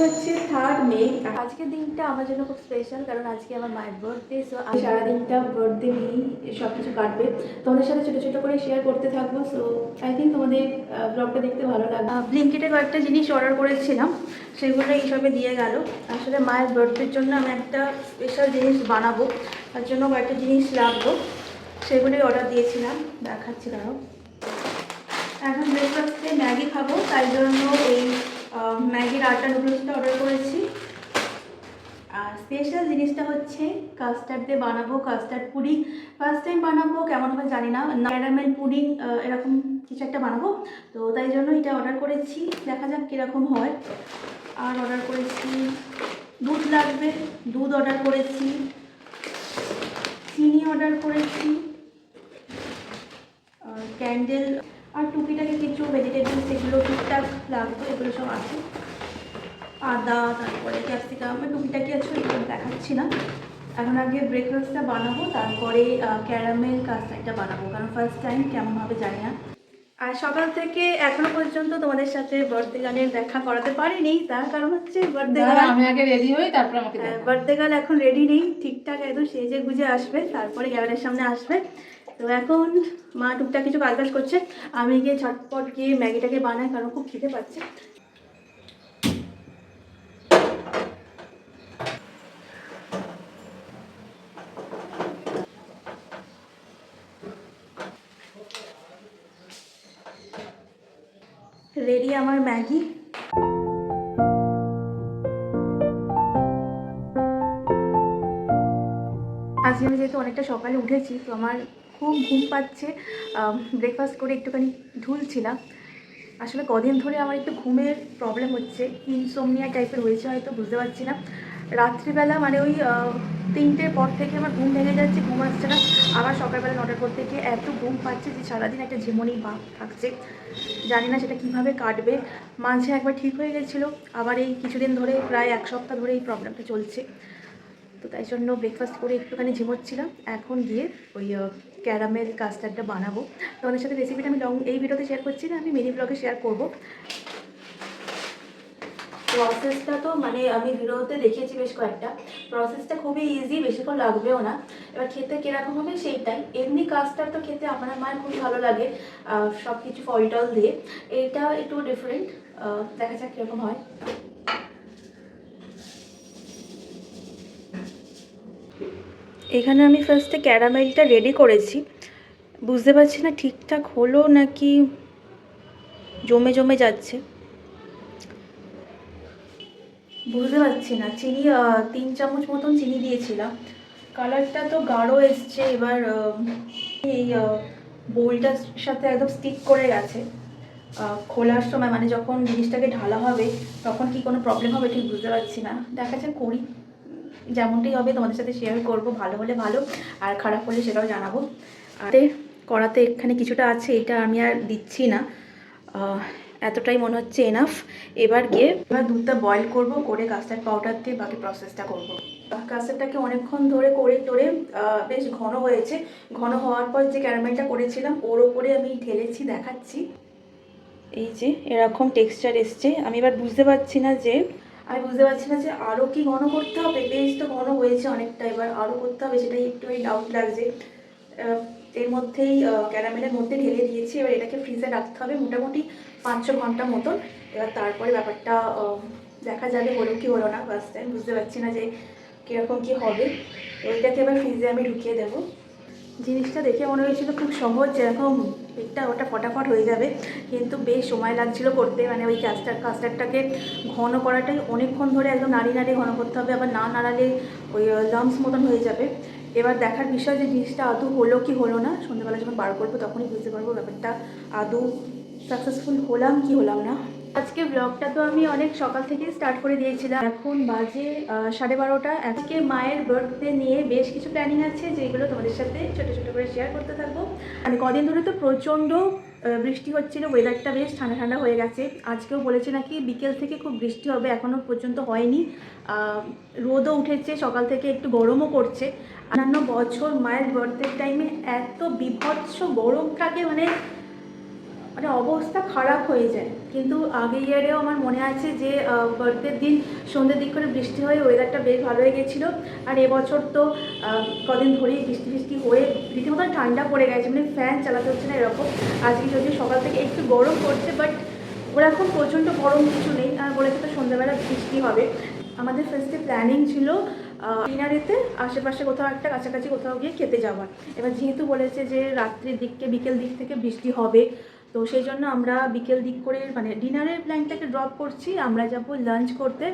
হচ্ছে 3rd মে। আজকের দিনটা আমার জন্য খুব স্পেশাল, কারণ আজকে আমার মায়ের বার্থডে। সো আমি সারাদিনটা বার্থডে নিয়েই সব কিছু কাটবে, তোমাদের সাথে ছোটো ছোটো করে শেয়ার করতে থাকবো। সো আই থিঙ্ক তোমাদের ব্লগটা দেখতে ভালো লাগবে। ব্লিঙ্কিটে কয়েকটা জিনিস অর্ডার করেছিলাম, সেগুলো এইসবে দিয়ে গেল। আসলে মায়ের বার্থডের জন্য আমি একটা স্পেশাল জিনিস বানাবো, তার জন্য কয়েকটা জিনিস লাগলো, সেগুলোই অর্ডার দিয়েছিলাম। দেখাচ্ছি দাঁড়াও। এখন ব্রেকফাস্টে ম্যাগি খাবো, তাই জন্য এই ম্যাগির আটা নুডলসটা অর্ডার করেছি। আর স্পেশাল জিনিসটা হচ্ছে কাস্টার্ড দিয়ে বানাবো কাস্টার্ড পুডিং। ফার্স্ট টাইম বানাবো, কেমন হবে জানি না, ক্যারামেল পুডিং এরকম কিছু একটা বানাবো, তো তাই জন্য এটা অর্ডার করেছি। দেখা যাক কীরকম হয়। আর অর্ডার করেছি দুধ লাগবে, দুধ অর্ডার করেছি, চিনি অর্ডার করেছি, ক্যান্ডেল আর টুকিটাকে কিছু ভেজিটেবলস এগুলো টুকটাক লাগবে, এগুলো সব আছে। আদা, তারপরে ক্যাপসিকাম, টুকিটাকি আছে, এগুলো দেখাচ্ছি না। এখন আগে ব্রেকফাস্টটা বানাবো, তারপরে ক্যারামেল কাস্টার্ডটা বানাবো, কারণ ফার্স্ট টাইম কেমন হবে জানি না। আর সকাল থেকে এখনো পর্যন্ত তোমাদের সাথে বার্থডে গানের দেখা করাতে পারিনি, তার কারণ হচ্ছে বার্থডে গার্ল, আমি আগে রেডি হই, তারপর আমাকে বার্থডে গার্ল এখন রেডি নেই ঠিকঠাক, একদম সেজে গুজে আসবে, তারপরে ক্যামেরার সামনে আসবে। তো এখন মা টুকটাক কিছু কাজ করছে, আমি গিয়ে ঝটপট গিয়ে ম্যাগিটাকে বানাই, কারণ খুব খিদে পাচ্ছে। রেডি আমার ম্যাগি। আজকে আমি যেহেতু অনেকটা সকালে উঠেছি, তো আমার খুব ঘুম পাচ্ছে। ব্রেকফাস্ট করে একটুখানি ঝুলছিলাম। আসলে কদিন ধরে আমার একটু ঘুমের প্রবলেম হচ্ছে, ইনসোমনিয়া টাইপের হয়েছে হয়তো, বুঝতে পারছি না। রাত্রিবেলা মানে ওই 3টের পর থেকে আমার ঘুম ভেঙে যাচ্ছে, ঘুম আসছে না। আবার সকালবেলা 9টার পর থেকে এত ঘুম পাচ্ছে যে সারাদিন একটা ঝিমুনি ভাব থাকছে। জানি না সেটা কিভাবে কাটবে। মাঝে একবার ঠিক হয়ে গেছিলো, আবার এই কিছুদিন ধরে প্রায় 1 সপ্তাহ ধরে এই প্রবলেমটা চলছে। তো তাই জন্য ব্রেকফাস্ট করে একটুখানি ঝিমোচ্ছিলাম, এখন গিয়ে ওই ক্যারামেল কাস্টার্ডটা বানাবো। তোমাদের সাথে রেসিপিটা আমি এই ভিডিওতে শেয়ার করছি না, আমি মিনি ব্লগে শেয়ার করবো। প্রসেসটা তো মানে আমি ভিডিওতে দেখিয়েছি বেশ কয়েকটা, প্রসেসটা খুবই ইজি, বেশিক্ষণ লাগবেও না। এবার খেতে কীরকম হবে সেইটাই। এমনি কাস্টার্ড তো খেতে আমার মায়ের খুবই ভালো লাগে, সব কিছু ফল টল দিয়ে। এইটা একটু ডিফারেন্ট, দেখা যাক কীরকম হয়। এখানে আমি ফার্স্টে ক্যারামেলটা রেডি করেছি, বুঝতে পারছি না ঠিকঠাক হলো নাকি জমে জমে যাচ্ছে, বুঝতে পারছি না। চিনি 3 চামচ মতন চিনি দিয়েছিলাম, কালারটা তো গাঢ় এসছে। এবার এই বোলটার সাথে একদম স্টিক করে গেছে। খোলার সময় মানে যখন জিনিসটাকে ঢালা হবে তখন কি কোনো প্রবলেম হবে ঠিক বুঝতে পারছি না। দেখা যাক, করি, যেমনটাই হবে তোমাদের সাথে শেয়ার করব। ভালো হলে ভালো, আর খারাপ হলে সেটাও জানাবো। আর কড়াতে এখানে কিছুটা আছে, এটা আমি আর দিচ্ছি না, এতটাই মনে হচ্ছে এনাফ। এবার দুধটা বয়েল করব, করে কাস্টার্ড পাউডার দিয়ে বাকি প্রসেসটা করব। কাস্টার্ডটাকে অনেকক্ষণ ধরে করে বেশ ঘন হয়েছে। ঘন হওয়ার পর যে ক্যারামেলটা করেছিলাম ওর ওপরে আমি ঢেলেছি, দেখাচ্ছি। এই যে এরকম টেক্সচার এসছে। আমি এবার বুঝতে পারছি না যে আরও কি ঘন করতে হবে। বেশ তো ঘন হয়েছে অনেকটা, এবার আরও করতে হবে সেটাই একটু ডাউট লাগছে। এর মধ্যেই ক্যারামেলের মধ্যে ঢেলে দিয়েছি। এবার এটাকে ফ্রিজে রাখতে হবে মোটামুটি 5-6 ঘন্টা মতন। এবার তারপরে ব্যাপারটা দেখা যাবে হলো কি হলো না। ফার্স্ট টাইম বুঝতে পারছি না যে কীরকম কী হবে। এইটাকে এবার ফ্রিজে আমি ঢুকিয়ে দেবো। জিনিসটা দেখে মনে হয়েছিল খুব সহজ, যেরকম এটা ওটা ফটাফট হয়ে যাবে, কিন্তু বেশ সময় লাগছিল করতে। মানে ওই কাস্টার্ডটাকে ঘন করাটাই অনেকক্ষণ ধরে একদম নাড়িয়ে ঘন করতে হবে, আবার না নাড়ালে ওই লাম্পস মতন হয়ে যাবে। এবার দেখার বিষয় যে জিনিসটা আদৌ হলো কি হলো না, সন্ধ্যেবেলা যখন বার করবো তখনই বুঝতে পারবো ব্যাপারটা আদৌ সাকসেসফুল হলাম কি হলাম না। আজকে ব্লগটা তো আমি অনেক সকাল থেকে স্টার্ট করে দিয়েছিলাম, এখন বাজে 12:30। আজকে মায়ের বার্থডে নিয়ে বেশ কিছু প্ল্যানিং আছে, যেগুলো তোমাদের সাথে ছোটো ছোটো করে শেয়ার করতে থাকবো। মানে কদিন ধরে তো প্রচণ্ড বৃষ্টি হচ্ছিল, ওয়েদারটা বেশ ঠান্ডা ঠান্ডা হয়ে গেছে। আজকেও বলেছে নাকি বিকেল থেকে খুব বৃষ্টি হবে, এখনও পর্যন্ত হয়নি। রোদও উঠেছে, সকাল থেকে একটু গরমও করছে। অন্যান্য বছর মায়ের বার্থডে টাইমে এত বিভৎস গরম থাকে, মানে মানে অবস্থা খারাপ হয়ে যায়। কিন্তু আগের ইয়ারেও আমার মনে আছে যে বার্থডের দিন সন্ধ্যের দিক করে বৃষ্টি হয়ে ওয়েদারটা বেশ ভালো হয়ে গেছিলো। আর এবছর তো কদিন ধরেই বৃষ্টি বৃষ্টি হয়ে রীতিমতো ঠান্ডা পড়ে গেছে, মানে ফ্যান চালাতে হচ্ছে না এরকম। আজকে যদিও সকাল থেকে একটু গরম পড়ছে, বাট ওরকম প্রচণ্ড গরম কিছু নেই। আর বলেছে তো সন্ধ্যাবেলা বৃষ্টি হবে। আমাদের ফার্স্টে প্ল্যানিং ছিল ডিনারেতে আশেপাশে কোথাও একটা কাছাকাছি কোথাও গিয়ে খেতে যাওয়ার। এবার যেহেতু বলেছে যে রাত্রির দিককে বিকেল দিক থেকে বৃষ্টি হবে, তো সেই জন্য আমরা বিকেল দিক করে মানে ডিনারের প্ল্যানটাকে ড্রপ করছি। আমরা যাব লাঞ্চ করতে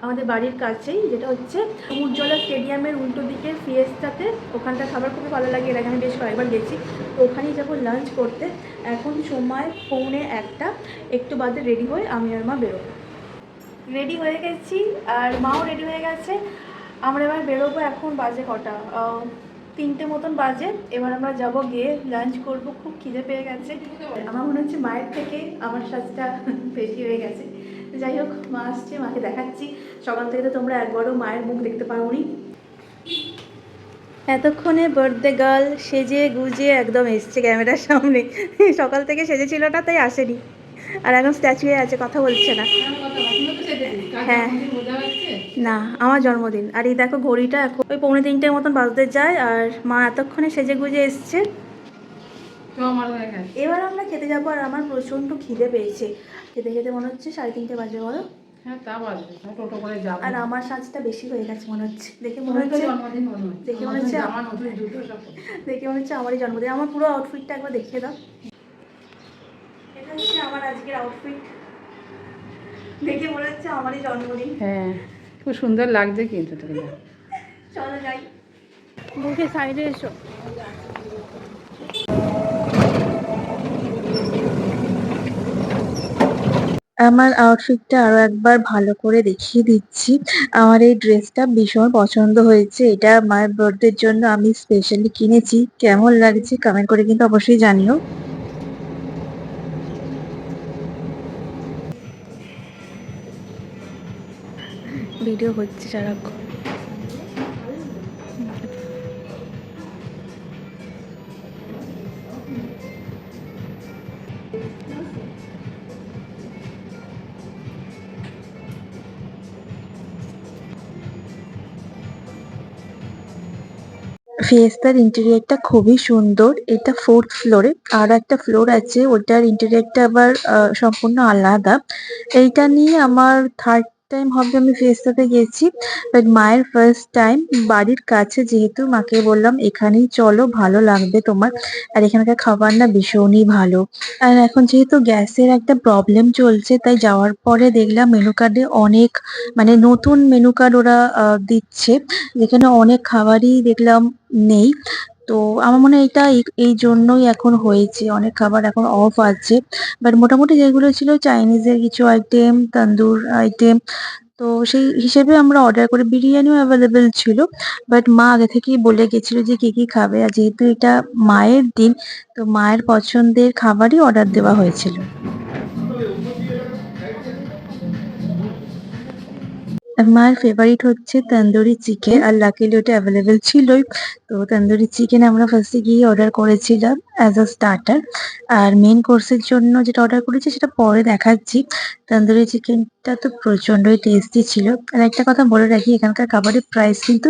আমাদের বাড়ির কাছেই, যেটা হচ্ছে উজ্জ্বলা স্টেডিয়ামের উল্টো দিকের ফিয়েস্তাতে। ওখানকার খাবার খুবই ভালো লাগে, এর আগে আমি বেশ কয়েকবার গেছি। তো ওখানেই যাবো লাঞ্চ করতে। এখন সময় 1:45, একটু বাদে রেডি হয়ে আমি আর মা বেরোবো। রেডি হয়ে গেছি আর মাও রেডি হয়ে গেছে। আমরা এবার বেরোবো। এখন বাজে কটা, 3টে মতন বাজে। এবার আমরা যাব, গিয়ে লাঞ্চ করব। খুব খিদে পেয়ে গেছে। আমার মনে হচ্ছে মায়ের থেকে আমার সাজটা বেশি হয়ে গেছে। যাই হোক, মা আসছে, মাকে দেখাচ্ছি। সকাল থেকে তো তোমরা একবারও মায়ের মুখ দেখতে পাওনি। এতক্ষণে বার্থডে গার্ল সেজে গুজে একদম এসছে ক্যামেরার সামনে। সকাল থেকে সেজেছিল না, তাই আসেনি। আর এখন স্ট্যাচু হয়ে আছে, কথা বলছে না। হ্যাঁ, না, আমার জন্মদিন। আর এই দেখো ঘড়িটা এখন ওই 2:45 মতন বাজতে যায়। আর মা এতক্ষণে সেজে গুজে এসছে। এবার আমরা খেতে যাবো। আর আমার প্রচণ্ড খিদে পেয়েছে। খেতে খেতে মনে হচ্ছে 3:30 বাজে, বলো। আর আমার সাজটা বেশি হয়ে গেছে মনে হচ্ছে, দেখে মনে হচ্ছে আমারই জন্মদিন। আমার পুরো আউটফিটটা একবার দেখিয়ে দাও। এটা হচ্ছে আমার আজকের আউটফিট, দেখে মনে হচ্ছে আমারই জন্মদিন। হ্যাঁ, খুব সুন্দর লাগছে কিন্তু। চলো যাই, বুকে সাইডে এসো। আমার আউটফিটটা আরো একবার ভালো করে দেখিয়ে দিচ্ছি। আমার এই ড্রেসটা ভীষণ পছন্দ হয়েছে। এটা মায়ের বার্থডের জন্য আমি স্পেশালি কিনেছি। কেমন লাগছে কমেন্ট করে কিন্তু অবশ্যই জানিও। ভিডিও হচ্ছে সারাক্ষণ। ফিয়েস্তার ইন্টেরিয়রটা খুবই সুন্দর। এটা 4th ফ্লোরে। আর একটা ফ্লোর আছে, ওটার ইন্টেরিয়রটা আবার সম্পূর্ণ আলাদা। এইটা নিয়ে আমার থার্ড টাইম হবে আমি ফিয়েস্তাতে গেছি। বাট মায়ের ফার্স্ট টাইম। বাড়ির কাছে যেহেতু মাকে বললাম এখানেই চলো, ভালো লাগবে তোমার। আর এখানকার খাবার না ভীষণই ভালো। আর এখন যেহেতু গ্যাসের একটা প্রবলেম চলছে, তাই যাওয়ার পরে দেখলাম মেনু কার্ডে অনেক মানে নতুন মেনু কার্ড ওরা দিচ্ছে, যেখানে অনেক খাবারই দেখলাম নেই। তো আমার মনে হয় এটা এই জন্যই এখন হয়েছে, অনেক খাবার এখন অফ আছে। বাট মোটামুটি যেগুলো ছিল চাইনিজের কিছু আইটেম, তন্দুর আইটেম, তো সেই হিসেবে আমরা অর্ডার করি। বিরিয়ানিও অ্যাভেলেবেল ছিল। বাট মা আগে থেকেই বলে গেছিল যে কি কি খাবে, আর যেহেতু এটা মায়ের দিন, তো মায়ের পছন্দের খাবারই অর্ডার দেওয়া হয়েছিল। আর মায়ের ফেভারিট হচ্ছে তন্দুরি চিকেন, আর লাকিলি ওটা অ্যাভেলেবেল ছিলই। তো তন্দুরি চিকেন আমরা ফার্স্টে গিয়ে অর্ডার করেছিলাম অ্যাজ আ স্টার্টার। আর মেন কোর্সের জন্য যেটা অর্ডার করেছি সেটা পরে দেখাচ্ছি। তন্দুরি চিকেনটা তো প্রচন্ডই টেস্টি ছিল। আর একটা কথা বলে রাখি, এখানকার খাবারের প্রাইস কিন্তু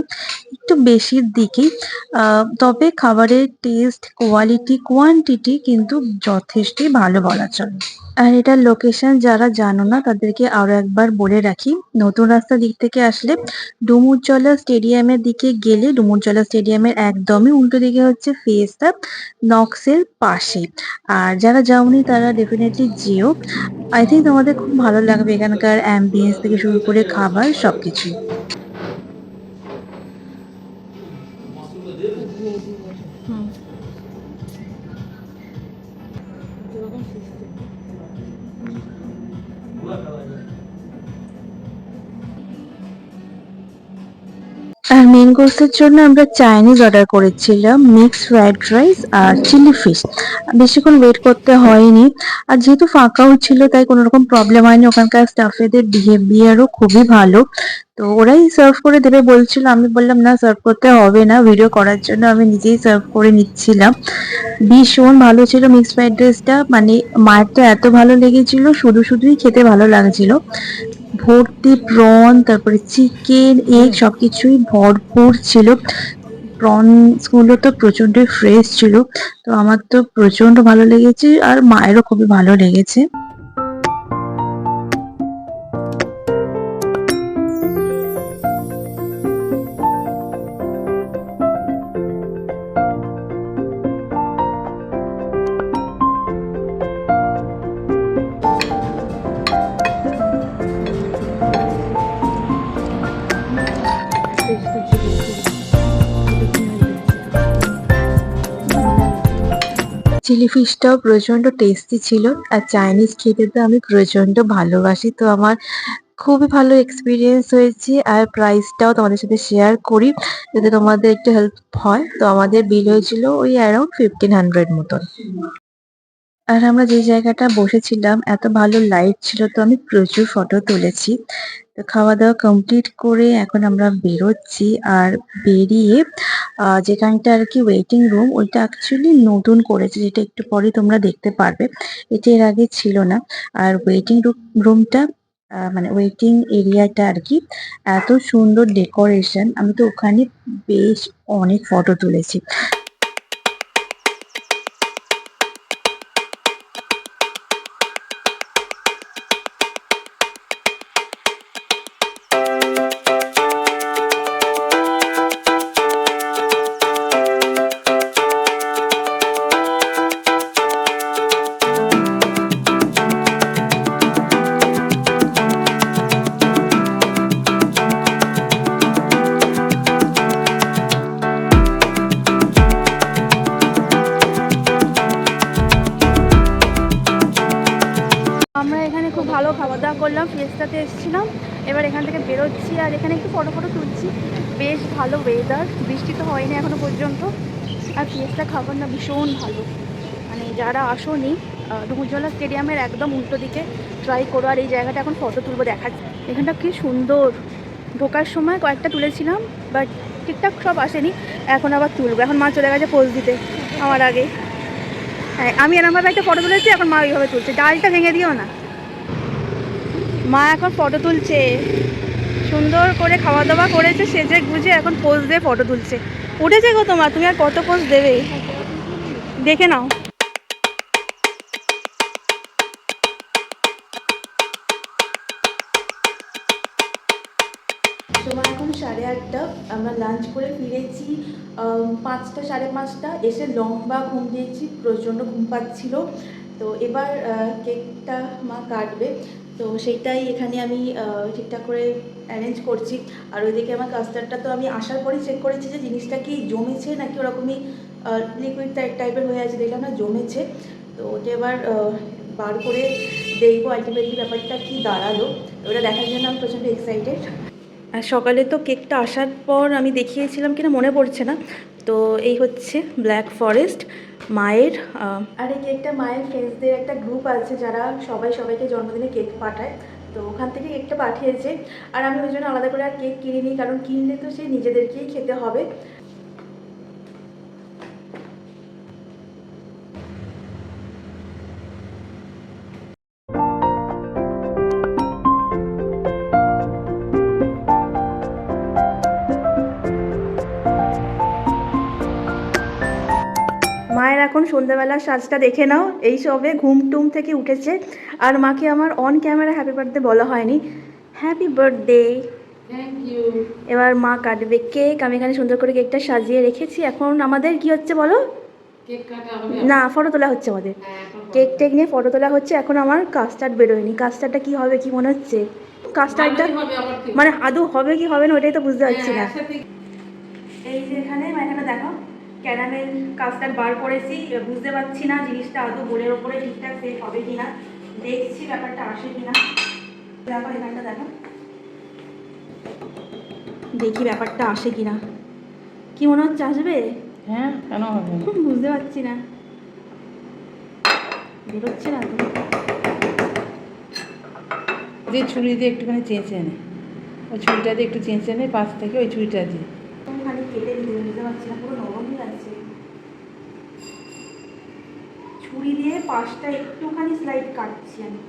একটু বেশির দিকেই। তবে খাবারের টেস্ট, কোয়ালিটি, কোয়ান্টিটি কিন্তু যথেষ্টই ভালো বলা চলে। আর এটার লোকেশন যারা জানো না তাদেরকে আরো একবার বলে রাখি। নতুন রাস্তা দিক থেকে আসলে ডুমুরজলা স্টেডিয়ামের দিকে গেলে, ডুমুরজলা স্টেডিয়ামের একদমই উল্টো দিকে হচ্ছে ফিয়েস্তা, নক্সের পাশে। আর যারা যাওনি তারা ডেফিনেটলি যেও। আই থিঙ্ক তোমাদের খুব ভালো লাগবে এখানকার অ্যাম্বিয়েন্স থেকে শুরু করে খাবার সবকিছু। আর মেন কোর্সের জন্য আমরা চাইনিজ অর্ডার করেছিলাম, মিক্স ফ্রাইড রাইস আর চিলি ফিশ। বেশিক্ষণ ওয়েট করতে হয়নি, আর যেহেতু ফাঁকাও ছিল তাই কোনো রকম প্রবলেম হয়নি। ওখানকার স্টাফেদের বিহেভিয়ারও খুবই ভালো, তো ওরাই সার্ভ করে দেবে বলছিল। আমি বললাম না, সার্ভ করতে হবে না, ভিডিও করার জন্য আমি নিজেই সার্ভ করে নিচ্ছিলাম। ভীষণ ভালো ছিল মিক্স ফ্রাইড রাইসটা, মানে মায়ের তো এত ভালো লেগেছিল, শুধু শুধুই খেতে ভালো লাগছিল। ভর্তি প্রন, তারপরে চিকেন, এগ সবকিছুই ভরপুর ছিল। প্রনস গুলো তো প্রচন্ড ফ্রেশ ছিল, তো আমার তো প্রচন্ড ভালো লেগেছে, আর মায়েরও খুবই ভালো লেগেছে। চিলি ফিশটাও প্রচন্ড টেস্টি ছিল। আর চাইনিজ খেতে তো আমি প্রচন্ড ভালোবাসি, তো আমার খুবই ভালো এক্সপিরিয়েন্স হয়েছে। আর প্রাইসটাও তোমাদের সাথে শেয়ার করি যাতে তোমাদের একটু হেল্প হয়। তো আমাদের বিল হয়েছিল ওই অ্যারাউন্ড 1500 মতন। আর আমরা যে জায়গাটা বসেছিলাম এত ভালো লাইট ছিল, তো আমি প্রচুর ফটো তুলেছি। তো খাওয়া দাওয়া কমপ্লিট করে এখন আমরা বেরোচ্ছি। আর বেরিয়ে যেখানটা আর কি ওয়েটিং রুম, ওইটা অ্যাকচুয়ালি নতুন করেছে, যেটা একটু পরে তোমরা দেখতে পারবে। এটা এর আগে ছিল না। আর ওয়েটিং রুমটা মানে ওয়েটিং এরিয়াটা আর কি এত সুন্দর ডেকোরেশন, আমি তো ওখানে বেশ অনেক ফটো তুলেছি। আমরা এখানে খুব ভালো খাওয়া দাওয়া করলাম, ফিয়েস্টাতে এসেছিলাম। এবার এখান থেকে বেরোচ্ছি আর এখানে একটু ফটো তুলছি। বেশ ভালো ওয়েদার, বৃষ্টি তো হয়নি এখনো পর্যন্ত। আর ফিয়েস্টা খাবার না ভীষণ ভালো, মানে যারা আসোনি ডুমুরজলা স্টেডিয়ামের একদম উল্টো দিকে ট্রাই করো। আর এই জায়গাটা এখন ফটো তুলবো দেখাচ্ছি। এখানটা কি সুন্দর, ঢোকার সময় কয়েকটা তুলেছিলাম, বাট ঠিকঠাক সব আসেনি। এখন আবার তুলবো, এখন মা চলে গেছে পোজ দিতে আমার আগে। হ্যাঁ, আমি এরমভাবে একটা ফটো তুলেছি, এখন মা ওইভাবে তুলছে। ডালটা ভেঙে দিও না। মা এখন ফটো তুলছে, সুন্দর করে খাওয়া দাওয়া করেছে, সেজে গুজে এখন পোজ দিয়ে ফটো তুলছে। উঠেছে গো তোমার, তুমি আর কত পোজ দেবে, দেখে নাও। সময় এখন 8:30, আমরা লাঞ্চ করে ফিরেছি 5টা 5:30। এসে লম্বা ঘুম দিয়েছি, প্রচণ্ড ঘুম পাচ্ছিল। তো এবার কেকটা মা কাটবে, তো সেইটাই এখানে আমি ঠিকঠাক করে অ্যারেঞ্জ করছি। আর ওইদিকে আমার কাস্টার্ডটা তো আমি আসার পরেই চেক করেছি যে জিনিসটা কি জমেছে নাকি ওরকমই লিকুইড টাইপের হয়ে আছে, দেখলাম না জমেছে। তো ওটা এবার বার করে দেখবো আলটিমেটলি ব্যাপারটা কি দাঁড়ালো। ওটা দেখার জন্য আমি প্রচণ্ড এক্সাইটেড। আর সকালে তো কেকটা আসার পর আমি দেখিয়েছিলাম কিনা মনে পড়ছে না। তো এই হচ্ছে ব্ল্যাক ফরেস্ট মায়ের। আর এই কেকটা মায়ের ফ্রেন্ডসদের একটা গ্রুপ আছে যারা সবাইকে জন্মদিনে কেক পাঠায়, তো ওখান থেকে কেকটা পাঠিয়েছে। আর আমি ওই জন্য আলাদা করে আর কেক কিনিনি, কারণ কিনলে তো সে নিজেদেরকেই খেতে হবে। মায়ের এখন সন্ধ্যাবেলার সাজটা দেখে নাও, এই সবে ঘুম টুম থেকে উঠেছে। আর মাকে আমার অন ক্যামেরা হ্যাপি বার্থডে বলা হয়নি। Happy birthday. Thank you. এবার মা কাটবে কেক, আমি এখানে সুন্দর করে কেকটা সাজিয়ে রেখেছি। এখন আমাদের কি হচ্ছে বলো? কেক কাটা হবে? না, ফটো তোলা হচ্ছে আমাদের। হ্যাঁ, এখন কেক টেক নিয়ে ফটো তোলা হচ্ছে। এখন আমার কাস্টার্ড বেরোয়নি, কাস্টার্ডটা কি হবে কি মনে হচ্ছে? কাস্টার্ডটা ভালোই হবে আবার কি? মানে আদৌ হবে কি হবে না ওটাই তো বুঝতে পারছি না। হ্যাঁ, একসাথে। এই যে এখানে দেখো ক্যারামেল কাস্টার্ড বার করেছি। বুঝতে পারছি না জিনিসটা আদৌ বোর্ডের ওপরে ঠিকঠাক সেট হবে কিনা, দেখছি ব্যাপারটা আসে কিনা। দেখো এখানটা দেখো দেখি ব্যাপারটা আসে কিনা। কি মনে হচ্ছে আসবে? হ্যাঁ, কেন হবে না? বুঝতে পারছি না, বেরোচ্ছে না তো। যে ছুরি দিয়ে একটুখানি চেঁচে নে, ওই ছুরিটা দিয়ে একটু চেঁচে নে পাশ থেকে, ওই ছুরিটা দিয়ে। খালি কেটে দিতে বুঝতে পারছি না, পুরো নরম হয়ে যাচ্ছে। ছুরি দিয়ে পাশটা একটুখানি স্লাইড কাটছি আমি।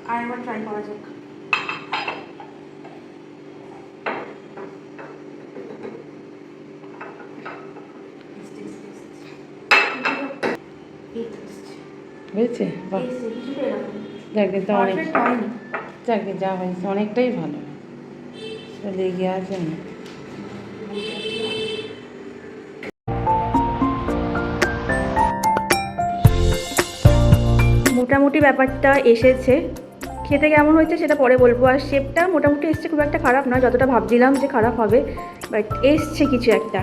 আর একবার ট্রাই করা যাক। বুঝেছে? বাহ, যাকে তো অনেক, যাকে যা হয়েছে অনেকটাই ভালো। লেগে আছে না। মোটামুটি ব্যাপারটা এসেছে। খেতে কেমন হয়েছে সেটা পরে বলবো। আর শেপটা মোটামুটি এসছে, খুব একটা খারাপ নয়, যতটা ভাবছিলাম যে খারাপ হবে, বাট এসছে কিছু একটা।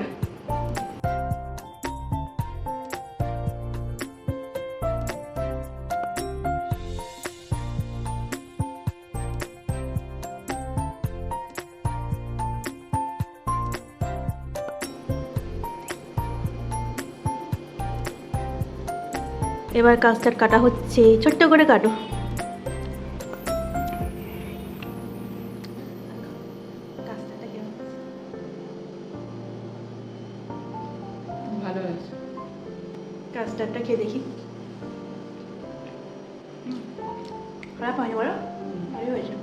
এবার কাস্টার্ড কাটা হচ্ছে, ছোট্ট করে কাটো। ভালো হয়েছে। কাস্টার্ডটা খেয়ে দেখি। খারাপ হয়নি বলো? ভালোই হয়েছে।